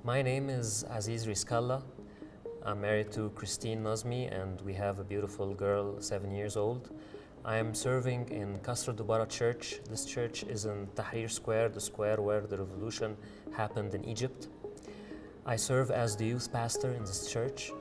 My name is Aziz Rizkalla. I'm married to Christine Nazmi and we have a beautiful girl, 7 years old. I am serving in Kasr Dubara Church. This church is in Tahrir Square, the square where the revolution happened in Egypt. I serve as the youth pastor in this church.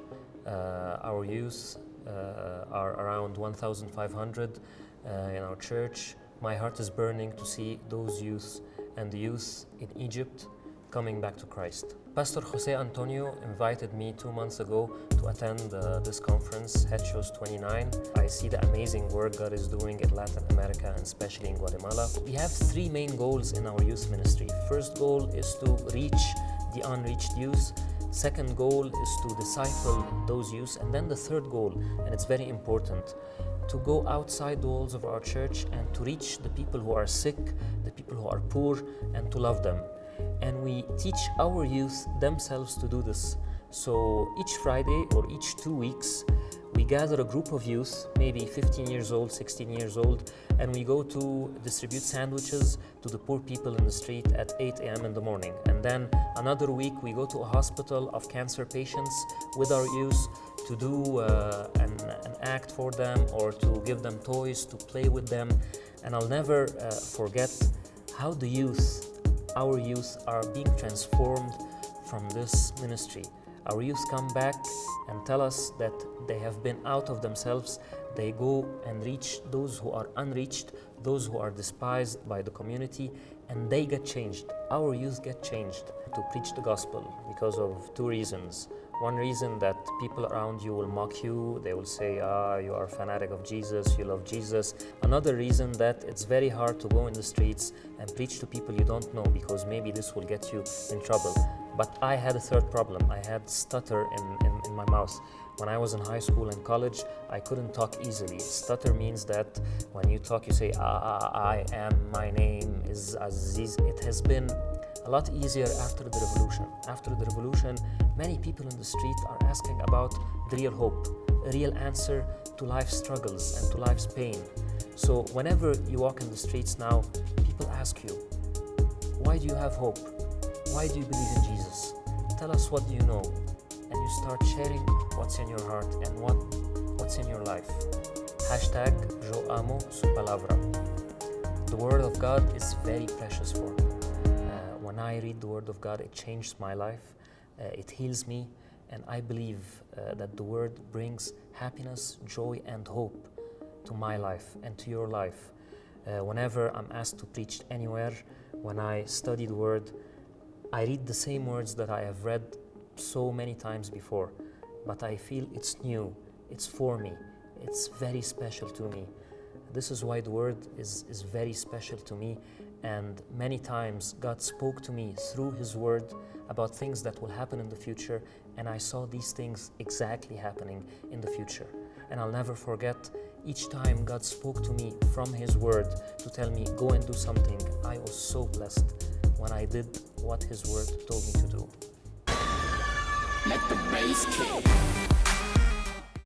Our youth are around 1,500 in our church. My heart is burning to see those youth and the youth in Egypt coming back to Christ. Pastor Jose Antonio invited me 2 months ago to attend this conference, Head Shows 29. I see the amazing work God is doing in Latin America and especially in Guatemala. We have 3 main goals in our youth ministry. First goal is to reach the unreached youth. Second goal is to disciple those youth. And then the third goal, and it's very important, to go outside the walls of our church and to reach the people who are sick, the people who are poor, and to love them. And we teach our youth themselves to do this. So each Friday or each 2 weeks, we gather a group of youth, maybe 15 years old, 16 years old, and we go to distribute sandwiches to the poor people in the street at 8 a.m. in the morning. And then another week, we go to a hospital of cancer patients with our youth to do an act for them or to give them toys, to play with them. And I'll never forget how the youth, our youth, are being transformed from this ministry. Our youth come back and tell us that they have been out of themselves. They go and reach those who are unreached, those who are despised by the community, and they get changed. Our youth get changed to preach the gospel because of 2 reasons. One reason, that people around you will mock you. They will say, you are a fanatic of Jesus, you love Jesus. Another reason, that it's very hard to go in the streets and preach to people you don't know because maybe this will get you in trouble. But I had a third problem. I had stutter in my mouth. When I was in high school and college, I couldn't talk easily. Stutter means that when you talk, you say, I am, my name is Aziz. It has been a lot easier after the revolution. After the revolution, many people in the street are asking about the real hope, a real answer to life's struggles and to life's pain. So whenever you walk in the streets now, people ask you, why do you have hope? Why do you believe in Jesus? Tell us, what do you know? And you start sharing what's in your heart and what's in your life. Hashtag Yo amo su palabra. The Word of God is very precious for me. When I read the Word of God, it changes my life, it heals me, and I believe that the Word brings happiness, joy, and hope to my life and to your life. Whenever I'm asked to preach anywhere, when I study the Word, I read the same words that I have read so many times before, but I feel it's new, it's for me, it's very special to me. This is why the Word is very special to me, and many times God spoke to me through His Word about things that will happen in the future, and I saw these things exactly happening in the future. And I'll never forget, each time God spoke to me from His Word to tell me, go and do something, I was so blessed when I did what His Word told me to do. Let the bass kick.